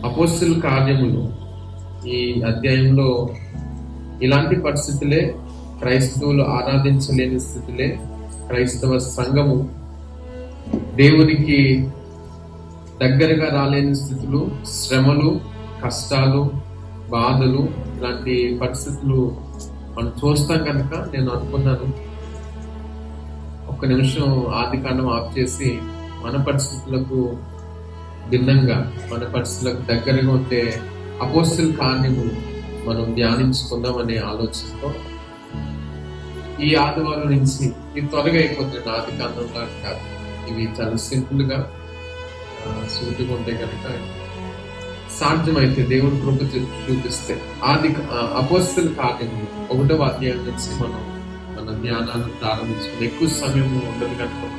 అపోస్తల కార్యములు ఈ అధ్యాయంలో ఇలాంటి పరిస్థితులే, క్రైస్తవులు ఆరాధించలేని స్థితులే, క్రైస్తవ సంఘము దేవునికి దగ్గరగా రాలేని స్థితులు, శ్రమలు, కష్టాలు, బాధలు, ఇలాంటి పరిస్థితులు మనం చూస్తాం కనుక నేను అనుకున్నాను ఒక్క నిమిషం ఆదికాండం ఆఫ్ చేసి మన పరిస్థితులకు భిన్నంగా, మన పరిస్థితులకు దగ్గరగా ఉంటే అపోస్తల కార్యములు మనం ధ్యానించుకుందాం అనే ఆలోచనతో ఈ ఆదివారం నుంచి ఇది త్వరగా అయిపోతుంది. ఆదికాండంలో కాదు, ఇవి చాలా సింపుల్ గా సూటిగా ఉంటాయి కనుక సాధ్యమైతే దేవుడి కృప చూపిస్తే అపోస్తల కార్యములు 1వ అధ్యాయం నుంచి మనం మన ధ్యానాన్ని ప్రారంభించుకుని ఎక్కువ సమయం ఉండదు కనుక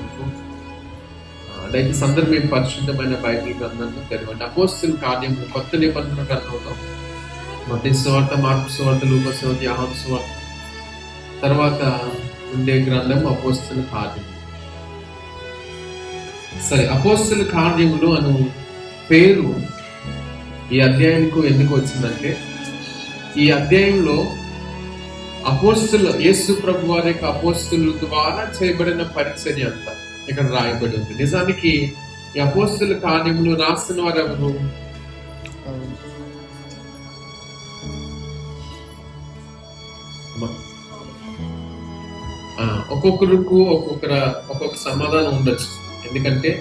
దయచేసి అందరూ మీరు పరిశుద్ధమైన బైబిల్ గ్రంథంలో తెరవండి. అపోస్తల కార్యములు కొత్త నిబంధన గ్రంథంలో మత్తయి సువార్త, మార్కు సువార్త, లూకా సువార్త, యోహాను సువార్త తర్వాత ఉండే గ్రంథం అపోస్తల కార్యములు. సరే, అపోస్తల కార్యములు అను పేరు ఈ అధ్యాయానికి ఎందుకు వచ్చిందంటే, ఈ అధ్యాయంలో అపోస్తలు, యేసు ప్రభు వారి యొక్క అపోస్తలుల ద్వారా చేయబడిన పరిచర్య అంతా ఇక్కడ రాయబడి ఉంది. నిజానికి ఈ అపోస్తల కార్యములు రాసిన వారు ఎవరు? ఒక్కొక్కరికి ఒక్కొక్క సమాధానం ఉండొచ్చు, ఎందుకంటే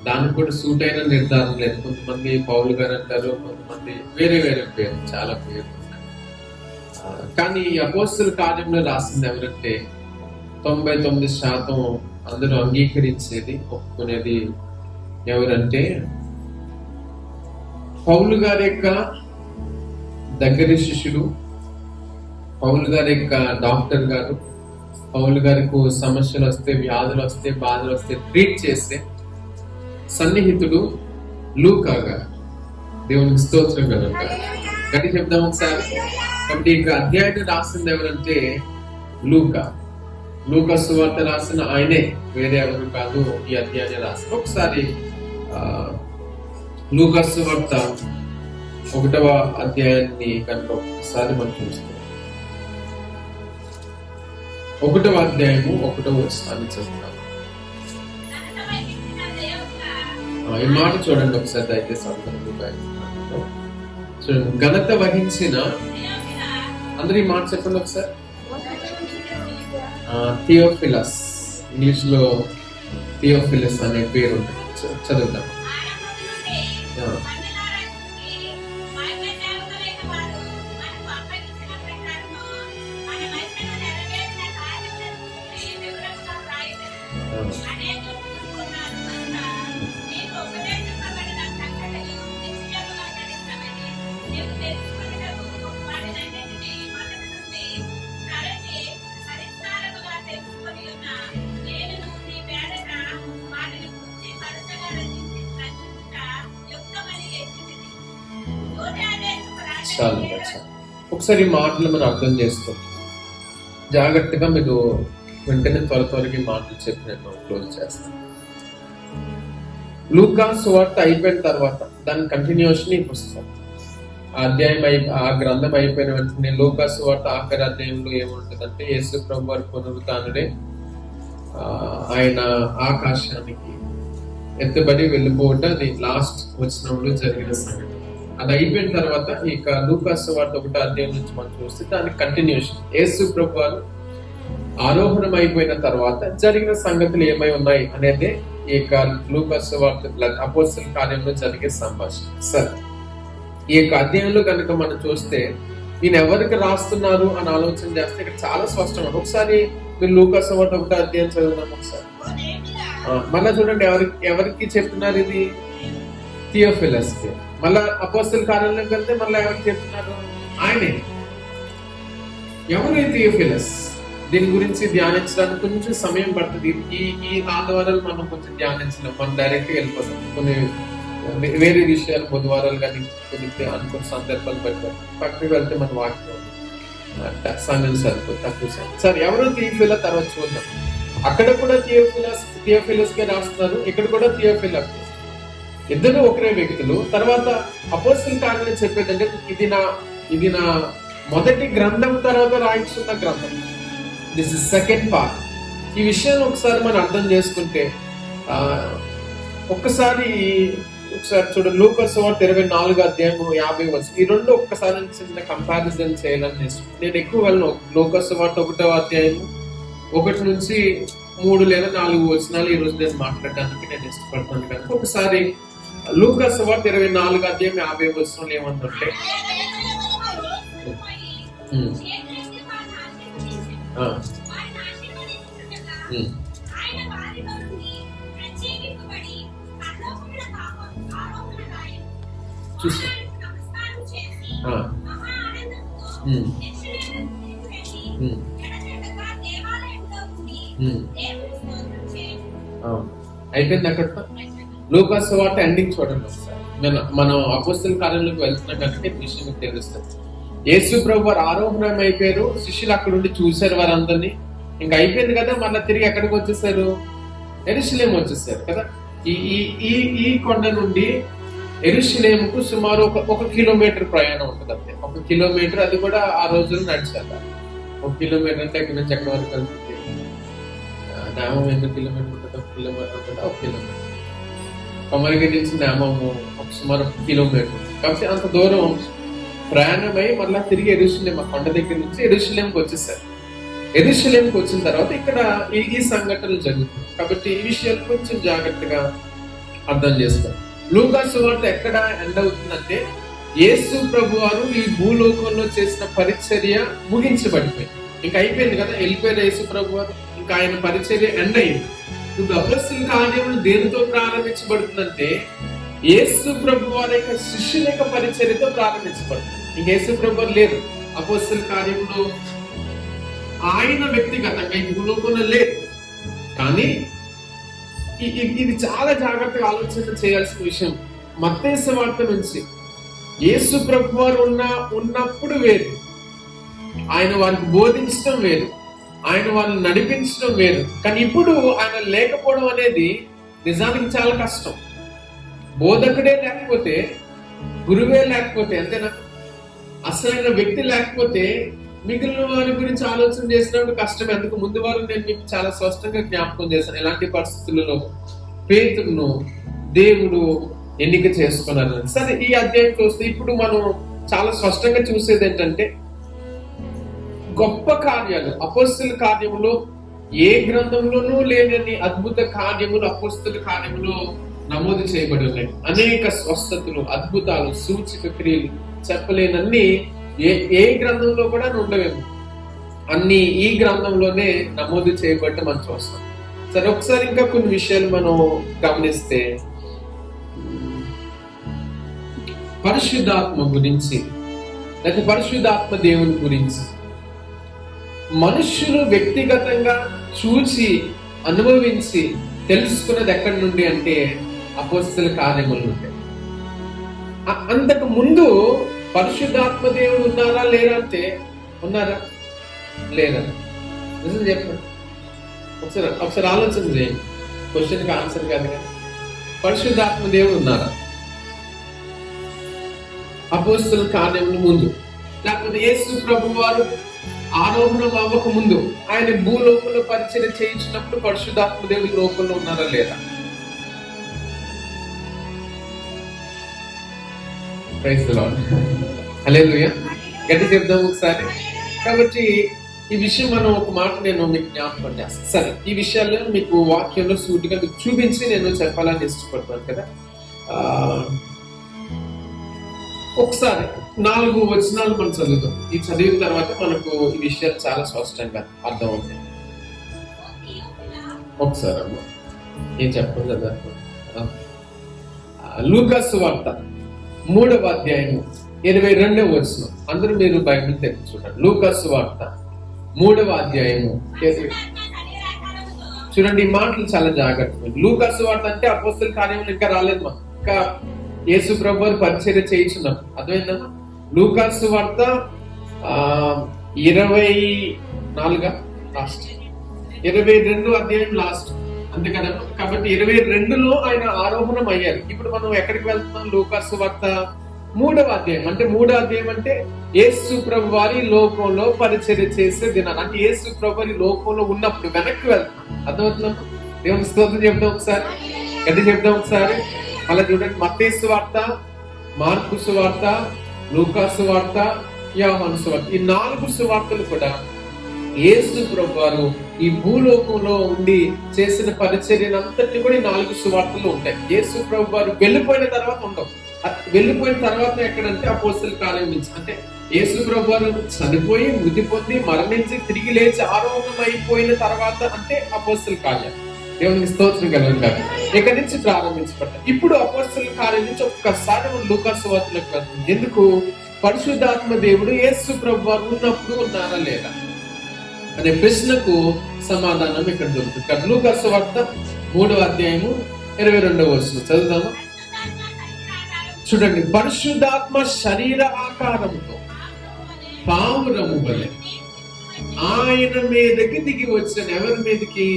దానికి కూడా సూట్ అయిన నిర్ధారణ లేదు. కొంతమంది పౌలు గారు అంటారు, కొంతమంది వేరే వేరే పేరు, చాలా పేరు. కానీ ఈ అపోస్తల కార్యంలో రాసింది ఎవరంటే 99% అందరూ అంగీకరించేది, ఒప్పుకునేది ఎవరంటే పౌలు గారి యొక్క దగ్గరి శిష్యుడు, పౌలు గారి యొక్క డాక్టర్ గారు, పౌలు గారికి సమస్యలు వస్తే, వ్యాధులు వస్తే, బాధలు వస్తే ట్రీట్ చేసే సన్నిహితుడు లూకా గారు. దేవునికి స్తోత్రం కనుక గట్టి చెప్దాం ఒకసారి. కాబట్టి ఇక అధ్యాయాన్ని రాసింది ఎవరంటే లూకా సువార్త రాసిన ఆయనే, వేరే ఎవరు కాదు. ఈ అధ్యాయాన్ని రాసిన ఒకసారి లూకా సువార్త 1వ అధ్యాయాన్ని కనుక ఒకసారి మనం చూస్తాం. 1వ అధ్యాయము 1వ వచనాన్ని చదువుతాం. ఈ మాట చూడండి ఒకసారి దయచేసి అందరూ చూడండి. ఘనత వహించిన, అందరూ ఈ మాట చెప్పండి ఒకసారి. థియోఫిలస్, ఇంగ్లీష్ లో థియోఫిలస్ అనే పేరు ఉంటుంది, చదువుతాం. చాలు ఒకసారి మాటలు మనం అర్థం చేసుకో జాగ్రత్తగా. మీరు వెంటనే త్వరగా మాటలు చెప్పి నేను క్లోజ్ చేస్తాను. లూకా సువార్త అయిపోయిన తర్వాత దాని కంటిన్యూషన్ ఈ పుస్తకం ఆ గ్రంథం అయిపోయిన వెంటనే లూకా సువార్త ఆఖరి అధ్యాయంలో ఏముంటుందంటే, యేసు ప్రభు వారి పునరుత్థానుడే ఆయన ఆకాశానికి ఎత్తుబడి వెళ్ళిపోవడం, అది లాస్ట్ వచనంలో జరిగిన సంగతి. అది అయిపోయిన తర్వాత ఇక లూకా సువార్త 1వ అధ్యాయం నుంచి మనం చూస్తే దాని కంటిన్యూషన్, యేసు ప్రభు వారు ఆరోహణం అయిపోయిన తర్వాత జరిగిన సంగతులు ఏమై ఉన్నాయి అనేది ఈ యొక్క లూకా సువార్త అపోస్తల కార్యంలో జరిగే సంభాషణ. సరే, ఈ యొక్క అధ్యాయంలో కనుక మనం చూస్తే ఈయన ఎవరికి రాస్తున్నారు అని ఆలోచన చేస్తే ఇక్కడ చాలా స్పష్టంగా, ఒకసారి మీరు లూకా సువార్త 1వ అధ్యాయం చదువుదాం ఒకసారి. మళ్ళా చూడండి, ఎవరికి చెప్తున్నారు ఇది? థియోఫిలస్ కి. మళ్ళా అపోస్తల కార్యాలయంకి వెళ్తే మళ్ళీ ఎవరికి చెప్తున్నారు? ఆయనే. ఎవరు థియోఫిలస్? దీని గురించి ధ్యానించడానికి కొంచెం సమయం పడుతుంది. ఈ ఆదివారాలు మనం కొంచెం ధ్యానించలేం, మనం డైరెక్ట్గా వెళ్ళిపోతాం. కొన్ని వేరే విషయాలు బుధవారాలు కానీ కొన్ని అనుకున్న సందర్భాలు బట్టి పక్కకి వెళ్తే మన వాక్యం సమయం సరిపోతుంది, తక్కువ సమయం. సరే, ఎవరు థియోఫిలా తర్వాత చూద్దాం. అక్కడ కూడా థియోఫిలస్ గా రాస్తున్నారు, ఇక్కడ కూడా థియోఫిలస్. ఇద్దరు ఒకరే వ్యక్తులు. తర్వాత అపోస్తల కార్యాలు చెప్పేదంటే ఇది నా మొదటి గ్రంథం తర్వాత రాయించుకున్న గ్రంథం. This is second part. ఈ విషయాన్ని ఒకసారి మనం అర్థం చేసుకుంటే ఒకసారి చూడండి, లూకా సువార్త 24:50. ఈ రెండు ఒక్కసారి చిన్న కంపారిజన్ చేయాలని నేను ఎక్కువ వెళ్ళను. లూకా సువార్త 1 నుంచి 3 లేదా 4 వచనాలు ఈ రోజు నేను మాట్లాడడానికి నేను ఇష్టపడతాను కనుక ఒకసారి లూకా సువార్త 24:50 ఏమంటుంటే, అయిపోయింది అక్కడ. లూకా సువార్త ఎండింగ్ చూడండి ఒకసారి. మనం అపోస్తల కార్యంలోకి వెళ్తున్నాం కనుక ఈ విషయం మీకు తెలుస్తుంది. యేసు ప్రభు వారు ఆరోహణం అయిపోయారు, శిష్యులు అక్కడ ఉండి చూశారు వారందరినీ. ఇంకా అయిపోయింది కదా, మళ్ళీ తిరిగి ఎక్కడికి వచ్చేసారు? యెరూషలేము వచ్చేసారు కదా. ఈ కొండ నుండి యెరూషలేముకు సుమారు 1 కిలోమీటర్ ప్రయాణం ఉంటుంది అంతే. 1 కిలోమీటర్, అది కూడా ఆ రోజుల్లో నడిచారు. 1 కిలోమీటర్ అంటే ఇక్కడ నుంచి ఎక్కడి వరకు వెళ్తుంది? నామం 8 కిలోమీటర్ ఉంటుంది, 1 కిలోమీటర్ ఉంటుంది, 1 కిలోమీటర్. కొమరగి నుంచి నామము సుమారు 1 కిలోమీటర్. కాబట్టి అంత దూరం ప్రయాణమై మళ్ళీ తిరిగి యెరూషలేం, ఆ కొండ దగ్గర నుంచి యెరూషలేంకి వచ్చేసారు. యెరూషలేంకి వచ్చిన తర్వాత ఇక్కడ ఈ సంఘటనలు జరుగుతాయి. కాబట్టి ఈ విషయాలు కొంచెం జాగ్రత్తగా అర్థం చేసుకోవాలి. లూకా సువార్త ఎక్కడ ఎండ్ అవుతుందంటే, యేసు ప్రభు వారు ఈ భూలోకంలో చేసిన పరిచర్య ముగించబడిపోయింది. ఇంకా అయిపోయింది కదా, వెళ్ళిపోయారు యేసు ప్రభు వారు. ఇంకా ఆయన పరిచర్య ఎండ్ అయింది. ఇప్పుడు అపోస్తల కార్యములు దేనితో ప్రారంభించబడుతుందంటే, యేసు ప్రభు వారి యొక్క శిష్యుల యొక్క పరిచర్యతో ప్రారంభించబడుతుంది. ఇంక యేసు ప్రభు వారు లేరు అపోస్తల కార్యములు. ఆయన వ్యక్తిగతంగా ఈ భూలోకంలో లేదు. కానీ ఇది చాలా జాగ్రత్తగా ఆలోచన చేయాల్సిన విషయం. మత్తయి సువార్త నుంచి యేసు ప్రభు వారు ఉన్నప్పుడు వేరు, ఆయన వారికి బోధించడం వేరు, ఆయన వాళ్ళని నడిపించడం వేరు. కానీ ఇప్పుడు ఆయన లేకపోవడం అనేది నిజానికి చాలా కష్టం. బోధకుడే లేకపోతే, గురువే లేకపోతే, అంతేనా, అసలైన వ్యక్తి లేకపోతే మిగిలిన వారి గురించి ఆలోచన చేసినప్పుడు కష్టం. ఎందుకు ముందు వారు నేను మీకు చాలా స్పష్టంగా జ్ఞాపకం చేశాను ఎలాంటి పరిస్థితులలో పేతురును దేవుడు ఎన్నిక చేసుకున్నారు. సరే, ఈ అధ్యాయం చూస్తే ఇప్పుడు మనం చాలా స్పష్టంగా చూసేది ఏంటంటే, గొప్ప కార్యాలు అపోస్తల కార్యములో ఏ గ్రంథంలోనూ లేనన్ని అద్భుత కార్యములు అపోస్తల కార్యములో నమోదు చేయబడి ఉన్నాయి. అనేక స్వస్థతలు, అద్భుతాలు, సూచక క్రియలు చెప్పలేనన్ని ఏ గ్రంథంలో కూడా ఉండవేమో, అన్ని ఈ గ్రంథంలోనే నమోదు చేయబట్టి మనం చూస్తాం. సరే, ఒకసారి ఇంకా కొన్ని విషయాలు మనం గమనిస్తే, పరిశుద్ధాత్మ గురించి లేకపోతే పరిశుద్ధాత్మ దేవుని గురించి మనుషులు వ్యక్తిగతంగా చూసి అనుభవించి తెలుసుకున్నది ఎక్కడి నుండి అంటే అపోస్తల కార్యముల నుండి. అంతకు ముందు పరిశుద్ధాత్మ దేవుడు ఉన్నారా లేరా అంటే, ఉన్నారా లేరా? నిజం చెప్పండి, ఒకసారి ఆలోచన చేయండి. క్వశ్చన్కి ఆన్సర్ కాదు కానీ పరిశుద్ధాత్మ దేవుడు ఉన్నారా అపోస్తల కార్యముల ముందు? లేకపోతే యేసు ప్రభు వారు ఆరోహణం అవ్వక ముందు ఆయన భూలోకంలో పరిచయం చేయించినప్పుడు పరిశుద్ధాత్మ దేవుడి లోకంలో ఉన్నారా లేదా? Praise the lord, hallelujah. గట్టి చెప్దాం ఒకసారి. కాబట్టి ఈ విషయం మనం ఒక మాట నేను మీకు జ్ఞాపకం చేస్తాను. సరే, ఈ విషయాలను మీకు వాక్యంలో సూటిగా మీకు చూపించి నేను చెప్పాలని ఇష్టపడతాను కదా. ఒకసారి 4 వచనాలు మనం చదువుతాం. ఈ చదివిన తర్వాత మనకు ఈ విషయాలు చాలా స్పష్టంగా అర్థమవుతాయి. ఒకసారి అమ్మ ఏం చెప్పండి కదా. లూకా సువార్త 3వ అధ్యాయం 22వ వచనం. అందరూ మీరు బైబిల్ తెరిచి చూడండి. లూకాసు వార్త 3వ అధ్యాయము. చూడండి, ఈ మాటలు చాలా జాగ్రత్త. లూకాసు వార్త అంటే అపోస్తల కార్యములు ఇంకా రాలేదు, మనం ఇంకా యేసు ప్రభువు పరిచర్య చేయించున్నాం. అర్థమైందమ్మా? లూకాసు వార్త 24 లాస్ట్, 22 అధ్యాయం లాస్ట్, అంతే కదమ్మా. కాబట్టి 22లో ఆయన ఆరోహణం అయ్యారు. ఇప్పుడు మనం ఎక్కడికి వెళ్తున్నాం? లూకాసు వార్త 3వ అధ్యాయం. అంటే 3వ అధ్యాయం అంటే యేసు ప్రభు వారి లోకంలో పరిచర్య చేసే దినాలు. అంటే యేసు ప్రభు వారి లోకంలో ఉన్నప్పుడు వెనక్కి వెళ్తున్నాం. అర్థమవుతుందమ్మా? దేవుని స్తోత్రం చెప్దాం ఒకసారి, గట్టి చెప్దాం ఒకసారి. అలా చూడండి, మత్తయి సువార్త, మార్కు సువార్త, లూకాసు వార్త, యోహాను సువార్త, ఈ 4 సువార్తలు కూడా యేసు ప్రభు వారు ఈ భూలోకంలో ఉండి చేసిన పరిచర్యనంతటిని కూడా ఈ 4 సువార్తలు ఉంటాయి. యేసు ప్రభు వారు వెళ్ళిపోయిన తర్వాత ఉండవు. వెళ్ళిపోయిన తర్వాత ఎక్కడంటే అపోస్తల కార్యం నుంచి, అంటే యేసు ప్రభు వారు చనిపోయి మృతి పొంది మరణించి తిరిగి లేచి ఆరోహణం అయిపోయిన తర్వాత అంటే అపోస్తల కార్యం. దేవునికి స్తోత్రం కలుగును. ఇక్కడి నుంచి ప్రారంభించబడ్డాయి. ఇప్పుడు అపోస్తల కార్యం నుంచి ఒక్కసారి మనం లూకాసు వార్తలకు వెళ్తుంది. ఎందుకు? పరిశుద్ధాత్మ దేవుడు యేసు ప్రభు వారు ఉన్నప్పుడు ఉన్నారా లేదా అనే ప్రశ్నకు సమాధానం ఇక్కడ దొరుకుతుంది. లూకాసు వార్త 3వ అధ్యాయము 22వ వచనం చదువుదామా? చూడండి, పరిశుద్ధాత్మ శరీర ఆకారంతో పావురము వలె ఆయన మీదకి దిగి వచ్చాను. ఎవరి మీదకి?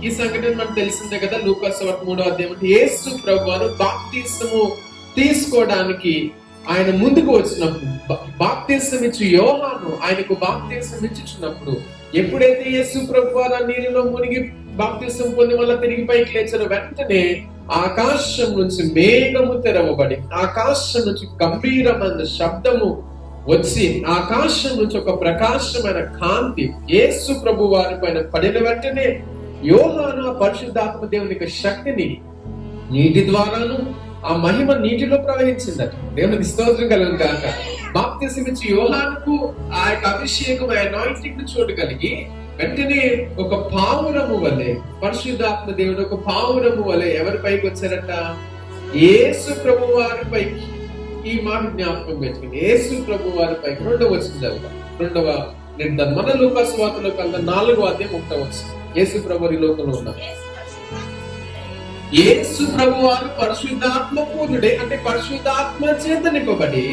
ఈ సంఘటన మనకు తెలిసిందే కదా. లూకాసు వార్త 3వ అధ్యాయం అంటే యేసు ప్రభు వారు బాప్తిసము తీసుకోవడానికి ఆయన ముందుకు వచ్చినప్పుడు, బాప్తిసం ఇచ్చి యోహాను ఆయనకు బాప్తిసం ఇచ్చుచున్నప్పుడు, ఎప్పుడైతే యేసు ప్రభు వారు ఆ నీళ్ళలో మునిగి బాప్తిసం పొంది మళ్ళీ తిరిగి పైకి లేచారో వెంటనే ఆకాశం నుంచి మేఘము తెరవబడి ఆకాశం నుంచి గంభీరమైన శబ్దము వచ్చి ఆకాశం నుంచి ఒక ప్రకాశమైన కాంతి యేసు ప్రభు వారి పైన పడిన వెంటనే యోహాను ఆ పరిశుద్ధాత్మ దేవుని యొక్క శక్తిని నీటి ద్వారాను ఆ మహిమ నీటిలో ప్రవహించిందట. దేవునికి స్తోత్రం కలుగును గాక. బాప్తిసం ఇచ్చి యోహానుకు ఆ యొక్క అభిషేకం, ఆ అనాయింటింగ్ చూడగలిగి వెంటనే ఒక పావురము వలె పరిశుద్ధాత్మ దేవుడు ఒక పావురము వలె ఎవరి పైకి వచ్చారట? యేసు ప్రభు వారి పైకి. ఈ మాట జ్ఞాపకం పెట్టుకుని యేసు ప్రభు వారి పైకి. 2వ వచనం చదువుతాం. 2వ నిర్ధారణ మన లూకాసు వార్తలో కల్లా 4వ అధ్యాయం 1వ వచనం. యేసు ప్రభు వారి లోకంలో ఉన్నారు. యేసు ప్రభు వారు పరిశుద్ధాత్మ పూర్ణుడే, అంటే పరిశుద్ధాత్మ చేత నింపబడి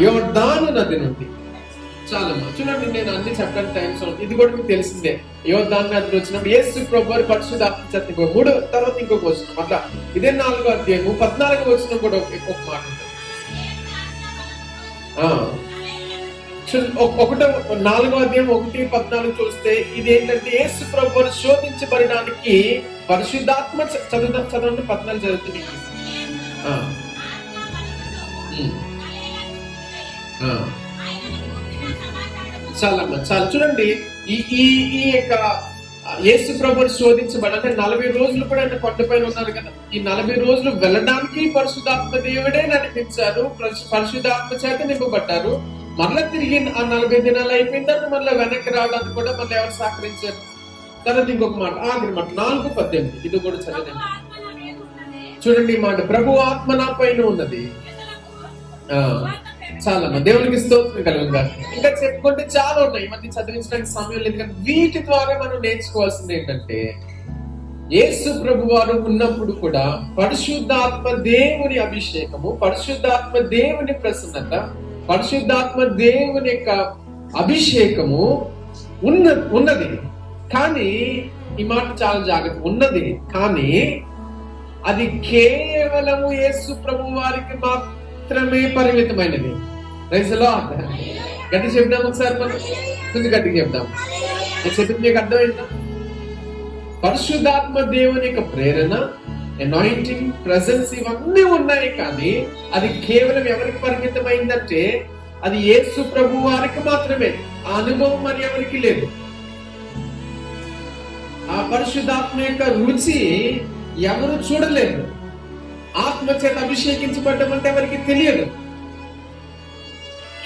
యోర్దాను నది నుండి. చాలా చూడండి, నేను అన్ని చెప్పడానికి టైం ఇది కూడా మీకు తెలిసిందే. యోర్దాను నది వచ్చినప్పుడు యేసు ప్రభు వారు పరిశుద్ధాత్మ చేత నింపబడి. 3 తర్వాత ఇంకొక వచనం, అట్లా ఇదే 4వ అధ్యాయము 14వ వచనం కూడా ఒక మాట ఉంటుంది. 4వ అధ్యాయం 1:14 చూస్తే ఇది ఏంటంటే యేసు ప్రభు వారు శోధించబడడానికి పరిశుద్ధాత్మ చదవండి 14 చదువుతుంది. చాలా చూడండి, ఈ యొక్క యేసు ప్రభు శోధించబడి అంటే 40 రోజులు కూడా ఆయన కొండపైన ఉన్నారు కదా. ఈ 40 రోజులు వెళ్ళడానికి పరిశుద్ధాత్మ దేవుడే నడిపించారు, పరిశుద్ధాత్మ చేత నింపబడ్డారు. మళ్ళీ తిరిగి ఆ 40 దినాలు అయిపోయిన తర్వాత మళ్ళీ వెనక్కి రావడానికి కూడా మళ్ళీ ఎవరు సహకరించారు? తర్వాత ఇంకొక మాట, ఆఖరి మాట 4:18, ఇది కూడా చదివండి. చూడండి ఈ మాట, ప్రభు ఆత్మ నా పైన ఉన్నది. చాలా దేవునికి స్తోత్రం కలుగుగా. ఇంకా చెప్పుకుంటే చాలా ఉన్నాయి, ఇవన్నీ చదివించడానికి సమయం లేదు. కానీ వీటి ద్వారా మనం నేర్చుకోవాల్సింది ఏంటంటే యేసు ప్రభు వారు ఉన్నప్పుడు కూడా పరిశుద్ధాత్మ దేవుని అభిషేకము, పరిశుద్ధాత్మ దేవుని ప్రసన్నత, పరిశుద్ధాత్మ దేవుని యొక్క అభిషేకము ఉన్నది. కానీ ఈ మాట చాలా జాగ్రత్త, ఉన్నది కానీ అది కేవలము యేసు ప్రభు వారికి మాత్రమే పరిమితమైనది. గట్టి చెప్దాం ఒకసారి, మనం కొంచెం గట్టిగా చెప్దాం. నేను చెప్పింది మీకు అర్థమైందా? పరిశుద్ధాత్మ దేవుని యొక్క ప్రేరణ, అనాయింటింగ్, ప్రెజెన్స్ ఇవన్నీ ఉన్నాయి కానీ అది కేవలం ఎవరికి పరిమితమైందంటే అది యేసు ప్రభు వారికి మాత్రమే. ఆ అనుభవం మరి ఎవరికి లేదు. ఆ పరిశుద్ధాత్మ యొక్క రుచి ఎవరు చూడలేదు. ఆత్మ చేత అభిషేకించబడ్డం అంటే ఎవరికి తెలియదు.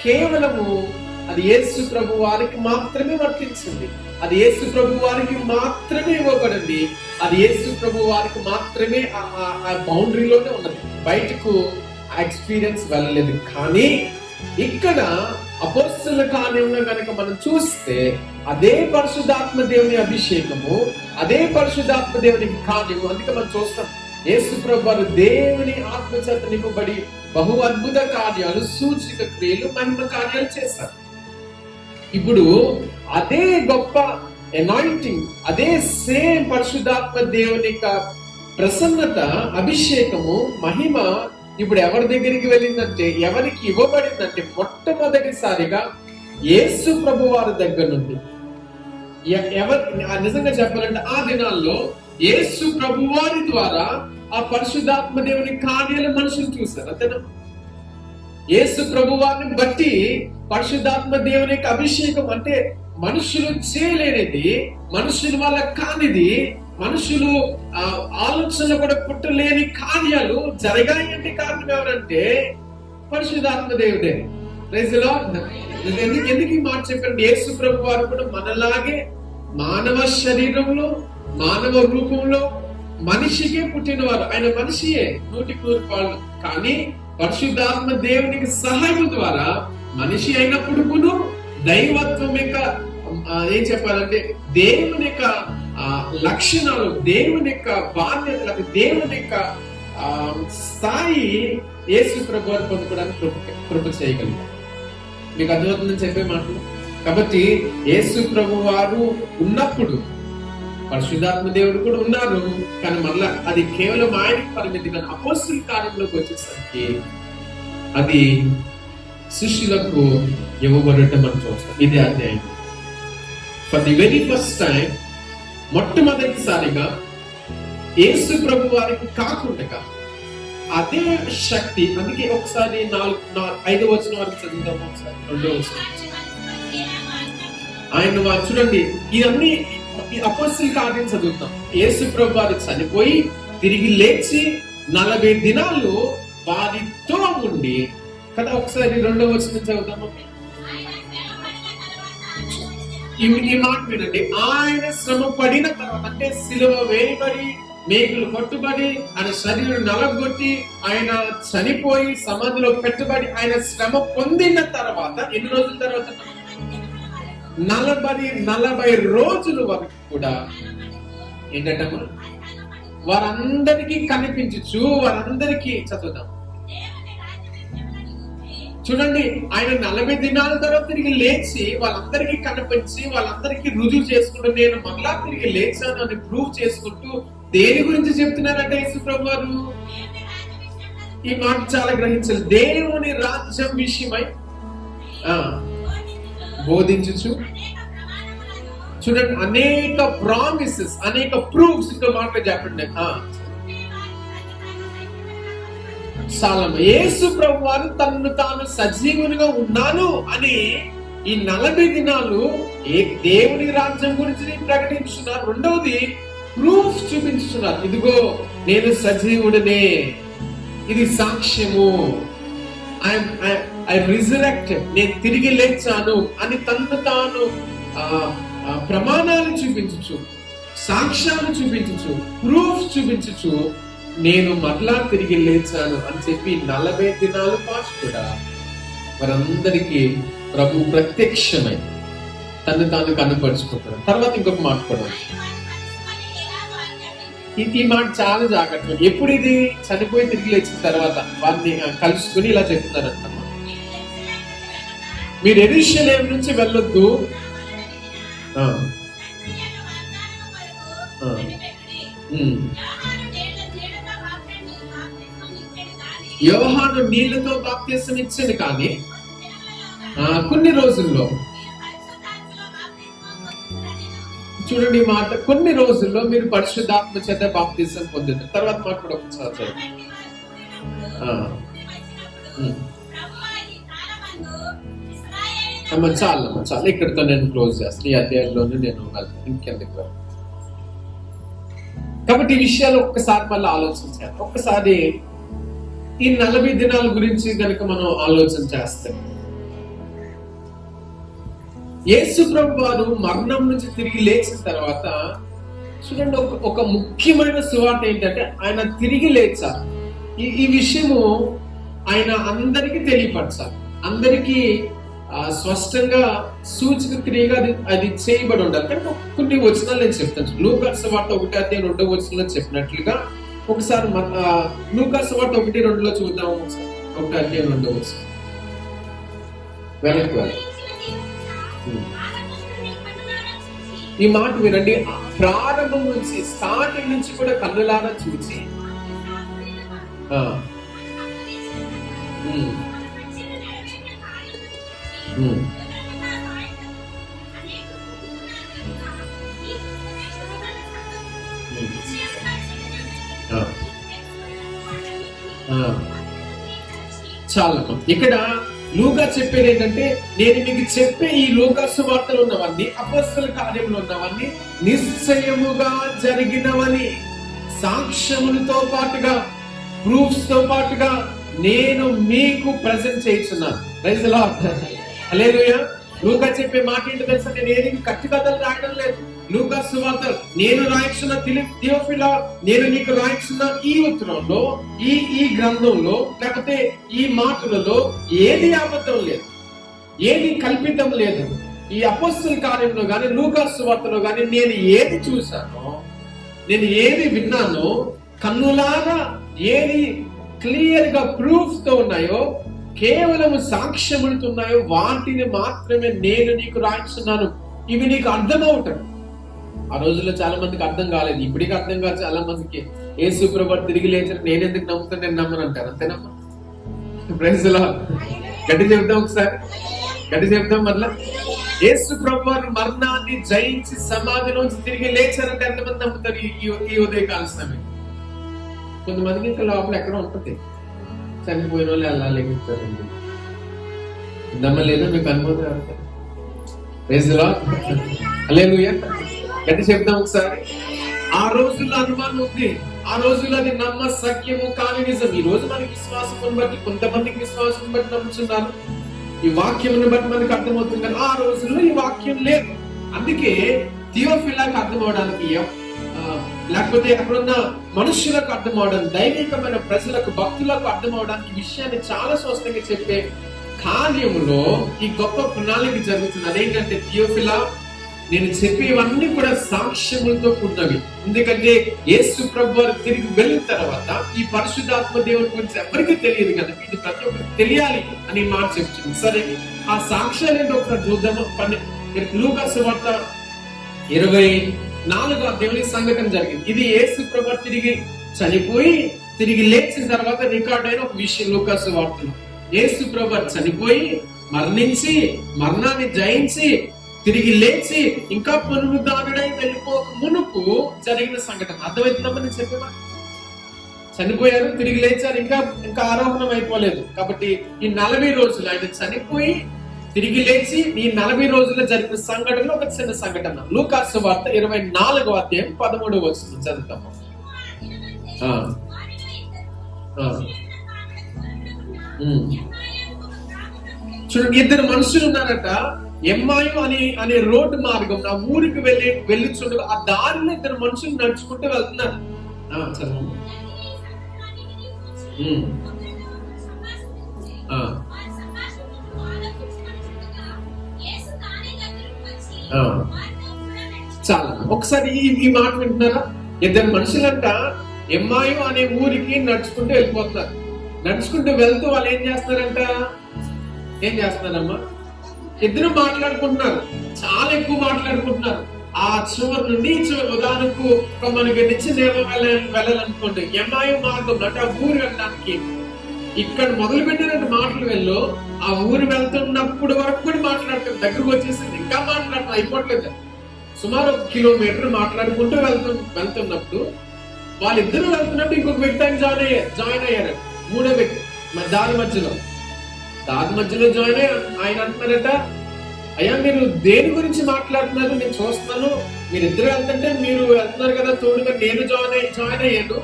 కేవలము అది యేసు ప్రభు వారికి మాత్రమే వర్తించింది. అది యేసు ప్రభు వారికి మాత్రమే ఇవ్వబడింది. అది యేసు ప్రభు వారికి మాత్రమే ఆ బౌండరీలోనే ఉన్నది. బయటకు ఆ ఎక్స్పీరియన్స్ వెళ్ళలేదు. కానీ ఇక్కడ అపోస్తలుల కార్యంలో కనుక మనం చూస్తే అదే పరిశుద్ధాత్మ దేవుని అభిషేకము, అదే పరిశుద్ధాత్మ దేవునికి కార్యము. అందుకే మనం చూస్తాం యేసు ప్రభువు దేవుని ఆత్మచేత నింపబడి బహు అద్భుత కార్యాలు, సూచక క్రియలు, మహిమ కార్యాలు చేశారు. ఇప్పుడు అదే గొప్ప అనాయింటింగ్, అదే సేమ్ పరిశుద్ధాత్మ దేవుని యొక్క ప్రసన్నత, అభిషేకము, మహిమ ఇప్పుడు ఎవరి దగ్గరికి వెళ్ళిందంటే, ఎవరికి ఇవ్వబడిందంటే, మొట్టమొదటిసారిగా యేసు ప్రభు వారి దగ్గర నుండి. నిజంగా చెప్పాలంటే ఆ దినాల్లో యేసు ప్రభు వారి ద్వారా ఆ పరిశుద్ధాత్మ దేవుని కార్యాలు మనుషులు చూశారు. అంతేనా? యేసు ప్రభు వారిని బట్టి పరిశుద్ధాత్మ దేవుని యొక్క అభిషేకం, అంటే మనుషులు చేయలేనిది, మనుషుల వల్ల కానిది, మనుషులు ఆలోచనలు కూడా పుట్టలేని కార్యాలు జరగాయి అంటే కారణం ఎవరంటే పరిశుద్ధాత్మ దేవుడే. ఎందుకు ఈ మాట చెప్పండి? యేసు ప్రభు వారు కూడా మనలాగే మానవ శరీరంలో, మానవ రూపంలో మనిషికే పుట్టినవారు. ఆయన మనిషియే 100% కానీ పరిశుద్ధాత్మ దేవునికి సహాయం ద్వారా మనిషి అయినప్పుడు దైవత్వం యొక్క ఏం చెప్పాలంటే దేవుని యొక్క లక్షణాలు, దేవుని యొక్క బాధ్యతలకు, దేవుని యొక్క స్థాయి యేసు ప్రభు వారు పొందుకోవడానికి కృప చేయగలిగారు. మీకు అర్థమవుతుందని చెప్పే మాటలు. కాబట్టి యేసు ప్రభు వారు ఉన్నప్పుడు పరిశుద్ధాత్మ దేవుడు కూడా ఉన్నారు, కానీ మళ్ళా అది కేవలం ఆయనకి పరిమితి. కానీ అపోస్తలుల కార్యంలోకి వచ్చేసరికి అది శిష్యులకు ఇవ్వబడటం మనం చూస్తాం. ఇదే అధ్యాయం. For the very first time, మొట్టమొదటిసారిగా యేసు ప్రభు వారికి కాకుండా అదే శక్తి. అందుకే ఒకసారి 5వ వచనం వరకు చదువుతాము, ఒకసారి 2వ వచనం. ఆయన వారు చూడండి, ఇవన్నీ అపోస్తలుల కార్యం చదువుతాం. యేసు ప్రభు వారు చనిపోయి తిరిగి లేచి 40 దినాలు వారితో ఉండి కదా. ఒకసారి 2వ వచనం చదువుతాము. ఈ మాట వినండి. ఆయన శ్రమ పడిన తర్వాత, అంటే సిలువ వేయబడి, మేకులు కొట్టుబడి, ఆయన శరీరం నలగొట్టి, ఆయన చనిపోయి సమాధిలో పెట్టుబడి, ఆయన శ్రమ పొందిన తర్వాత ఎన్ని రోజుల తర్వాత? 40 రోజుల వరకు కూడా ఏంటంటమ్మా వారందరికీ కనిపించచ్చు, వారందరికీ చదువుతాం. చూడండి, ఆయన 40 దినాల తర్వాత తిరిగి లేచి వాళ్ళందరికీ కనిపించి, వాళ్ళందరికీ రుజువు చేసుకుంటూ నేను మళ్ళా తిరిగి లేచాను అని ప్రూవ్ చేసుకుంటూ దేని గురించి చెప్తున్నారంటే యేసు ప్రభు వారు ఈ మాట చాలా గ్రహించాలి. దేవుని రాజ్యం విషయమై బోధించు. చూడండి, అనేక ప్రామిసెస్, అనేక ప్రూఫ్స్. ఇంకో మాట చెప్పండి. యేసు ప్రభు వారు తనను తాను సజీవునిగా ఉన్నాను అని ఈ 40 దినాలు దేవుని రాజ్యం గురించి ప్రకటించున్నారు. రెండవది ప్రూఫ్ చూపించుతున్నారు. ఇదిగో నేను సజీవుడినే, ఇది సాక్ష్యము, ఐ రిజరెక్టెడ్, నేను తిరిగి లేచాను అని తనను తాను ప్రమాణాలు చూపించు, సాక్ష్యాలు చూపించు, ప్రూఫ్ చూపించు, నేను మరలా తిరిగి లేచాను అని చెప్పి 40 దినాల పాటు కూడా వారందరికీ ప్రభు ప్రత్యక్షమై తను తాను కనపరుచుకుంటాడు. తర్వాత ఇంకొక మాట కూడా, ఈ మాట చాలా జాగ్రత్త. ఎప్పుడు ఇది చనిపోయి తిరిగి లేచిన తర్వాత వారిని కలుసుకుని ఇలా చెప్తున్నారంట, మీరు యెరూషలేము నుంచి వెళ్ళొద్దు, యోహాను నీళ్లతో బాప్తిసం ఇచ్చాడు, కానీ కొన్ని రోజుల్లో, చూడండి మాట, కొన్ని రోజుల్లో మీరు పరిశుద్ధాత్మ చేత బాప్తిసం పొందుతారు. తర్వాత మాట కూడా ఒకసారి చాలా ఇక్కడితో నేను క్లోజ్ చేస్తాను. ఈ అధ్యాయంలోనే నేను ఇంకెందుకు. కాబట్టి ఈ విషయాలు ఒక్కసారి మళ్ళీ ఆలోచించాలి. ఒక్కసారి ఈ 40 దినాల గురించి కనుక మనం ఆలోచన చేస్తే, యేసు ప్రభు వారు మరణం నుంచి తిరిగి లేచిన తర్వాత చూడండి, ఒక ముఖ్యమైన సువార్త ఏంటంటే ఆయన తిరిగి లేచారు. ఈ విషయము ఆయన అందరికీ తెలియపరచాలి, అందరికీ స్పష్టంగా సూచక క్రియగా అది చేయబడి ఉండాలి. కానీ కొన్ని వచనాలు నేను చెప్తాను. లూకా సువార్త 1:2 చెప్పినట్లుగా ఒకసారి లూకా సువార్త 1:2 చూద్దాం. 1:2 వెనక్కి ఈ మాట వినండి. ప్రారంభం నుంచి, స్టార్టింగ్ నుంచి కూడా కన్నులారా చూచి చాలా ఇక్కడ లూకా చెప్పేది ఏంటంటే, నేను మీకు చెప్పే ఈ లూకా సువార్తలో ఉన్నవన్నీ, అపొస్తలుల కార్యంలో ఉన్నవన్నీ నిశ్చయముగా జరిగినవని, సాక్ష్యములతో పాటుగా, ప్రూఫ్స్ తో పాటుగా నేను మీకు ప్రెజెంట్ చేస్తున్నాను. Praise the lord. హల్లెలూయా. లూకా చెప్పే మాట ఏంటో తెలుసా? నేను ఏది కట్టి కథలు రాయడం లేదు. లూకా సువార్త నేను రాయించిన థియోఫిలా, నేను నీకు రాయించిన ఈ ఉత్తరంలో, ఈ గ్రంథంలో, లేకపోతే ఈ మాటలలో ఏది అబద్ధం లేదు, ఏది కల్పితం లేదు. ఈ అపొస్తలుల కార్యంలో గాని, లూకా సువార్తలో గాని నేను ఏది చూశానో, నేను ఏది విన్నానో, కన్నులారా ఏది క్లియర్ గా ప్రూఫ్స్ తో ఉన్నాయో, కేవలం సాక్ష్యములతో ఉన్నాయో, వాటిని మాత్రమే నేను నీకు రాయించున్నాను. ఇవి నీకు అర్థమవుతాయి. ఆ రోజుల్లో చాలా మందికి అర్థం కాలేదు, ఇప్పటికీ అర్థం కాదు చాలా మందికి. యేసు ప్రభువు తిరిగి లేచారు, నేను ఎందుకు నమ్ముతాను, నేను నమ్మను అంటారు. అంతేనమ్మా? Praise the lord. గట్టి చెప్తాం ఒకసారి, గట్టి చెప్తాం మరలా. యేసు ప్రభువు మరణాన్ని జయించి సమాధిలోంచి తిరిగి లేచారంటే ఎంతమంది నమ్ముతారు ఈ ఉదయకాల సమయం? కొంతమందికి ఇంకా లోపల ఎక్కడ ఉంటుంది, చనిపోయిన వాళ్ళు అలా లెగిస్తారండి. నమ్మలేదా? మీకు అనుభవం. Praise the lord. హల్లెలూయా. గట్టి చెప్తాం ఒకసారి. ఆ రోజుల్లో అనుమానం ఉంది, ఆ రోజుల్లో అది నమ్మ సత్యము కాని నిజం. ఈ రోజు మనకి విశ్వాసం బట్టి, కొంతమందికి విశ్వాసం బట్టి నమ్ముతున్నారు, ఈ వాక్యమును బట్టి మనకు అర్థమవుతుంది. కానీ ఆ రోజుల్లో ఈ వాక్యం లేదు. అందుకే థియోఫిలాకి అర్థం అవడానికి, లేకపోతే అక్కడున్న మనుషులకు అర్థం అవడానికి, దైవికమైన ప్రజలకు, భక్తులకు అర్థం అవడానికి విషయాన్ని చాలా స్పష్టంగా చెప్పే కార్యములో ఈ గొప్ప ప్రణాళిక జరుగుతుంది. అదేంటంటే, థియోఫిలా, నేను చెప్పేవన్నీ కూడా సాక్ష్యములతో కూడినవి. ఎందుకంటే యేసు ప్రభువు తిరిగి వెళ్ళిన తర్వాత ఈ పరిశుద్ధాత్మ దేవుని గురించి ఎవరికి తెలియదు కనుక ఇది ప్రతి ఒక్కరికి తెలియాలి అని మాట చెప్తుంది. సరే, ఆ సాక్ష్యాలు ఏంటో ఒకసారి చూద్దాము. లూకా సువార్త 24 సంఘటన జరిగింది. ఇది యేసు ప్రభువు తిరిగి చనిపోయి తిరిగి లేచిన తర్వాత రికార్డ్ అయిన ఒక విషయం. లూకా సువార్తలో యేసు ప్రభువు చనిపోయి, మరణించి, మరణాన్ని జయించి, తిరిగి లేచి, ఇంకా పునరుద్ధానుడై వెళ్ళిపోక మునుపు జరిగిన సంఘటన. అర్థమవుతుందమ్మా నేను చెప్పేవా? చనిపోయారు, తిరిగి లేచారు, ఇంకా ఆరోహణం అయిపోలేదు. కాబట్టి ఈ 40 రోజులు ఆయన చనిపోయి తిరిగి లేచి ఈ 40 రోజుల్లో జరిగిన సంఘటన ఒక చిన్న సంఘటన. లూకా సువార్త 24:13 చదువుతాము. చూడండి, 2 మనుషులు ఉన్నారట. ఎమ్మాయు అనే రోడ్డు మార్గం ఆ ఊరికి వెళ్ళిచుండగా ఆ దారిలో 2 మనుషులు నడుచుకుంటూ వెళ్తున్నారు. చదువు. చాలా ఒకసారి ఈ మాట వింటున్నారా? 2 మనుషులంట ఎమ్మాయు అనే ఊరికి నడుచుకుంటూ వెళ్ళిపోతున్నారు. నడుచుకుంటూ వెళ్తూ వాళ్ళు ఏం చేస్తున్నారమ్మా? 2 మాట్లాడుకుంటున్నారు, చాలా ఎక్కువ మాట్లాడుకుంటున్నారు. ఆ చివరి నుండి ఉదాహరణకు మనకి నిచ్చి వెళ్ళాలనుకోండి, ఎమ్మాయు మార్గం అంటే ఆ ఊరు వెళ్ళడానికి ఇక్కడ మొదలు పెట్టినట్టు మాటలు వెళ్ళు, ఆ ఊరు వెళ్తున్నప్పుడు వరకు కూడా మాట్లాడుతారు. దగ్గరకు వచ్చేసింది, ఇంకా మాట్లాడుతున్నారు, అయిపోవట్లేదు. సుమారు 1 కిలోమీటర్ మాట్లాడుకుంటూ వెళ్తున్నప్పుడు వాళ్ళిద్దరూ వెళ్తున్నప్పుడు ఇంకొక వ్యక్తి ఆయన జాయిన్ అయ్యారు. 3వ వ్యక్తి దారి మధ్యలో జాయిన్ అయ్యి ఆయన అంటున్నారట, అయ్యా మీరు దేని గురించి మాట్లాడుతున్నారు? నేను చూస్తున్నాను, మీరిద్దరు వెళ్తుంటే మీరు వెళ్తున్నారు కదా తోడుగా, నేను జాయిన్ అయ్యాను,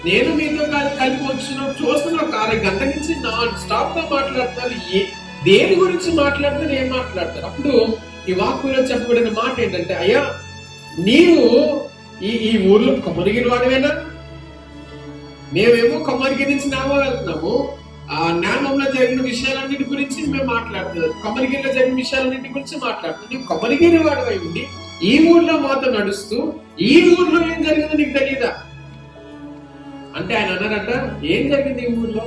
నేను మీతో కలిపి వచ్చిన చూస్తున్నా. ఒక 6 గంటల నుంచి నాన్ స్టాప్ గా మాట్లాడుతున్నారు. దేని గురించి మాట్లాడుతారు, ఏం మాట్లాడతారు? అప్పుడు ఈ వాక్యంలో చెప్పబడిన మాట ఏంటంటే, అయ్యా నీవు ఈ ఊర్లో కొమ్మరిగిరి వాడివేనా? మేమేమో కొమ్మరిగిరి నుంచి నామో వెళ్తున్నాము, నామంలో జరిగిన విషయాలన్నిటి గురించి మేము మాట్లాడుతున్నాం, కొమరగిరిలో జరిగిన విషయాలన్నిటి గురించి మాట్లాడుతున్నాం. నీవు కొమరగిరి వాడు ఉండి ఈ ఊర్లో మాతో నడుస్తూ ఈ ఊర్లో ఏం జరిగిందో నీకు తెలియదా అంటే ఆయన అన్నారంట, ఏం జరిగింది ఈ ఊర్లో?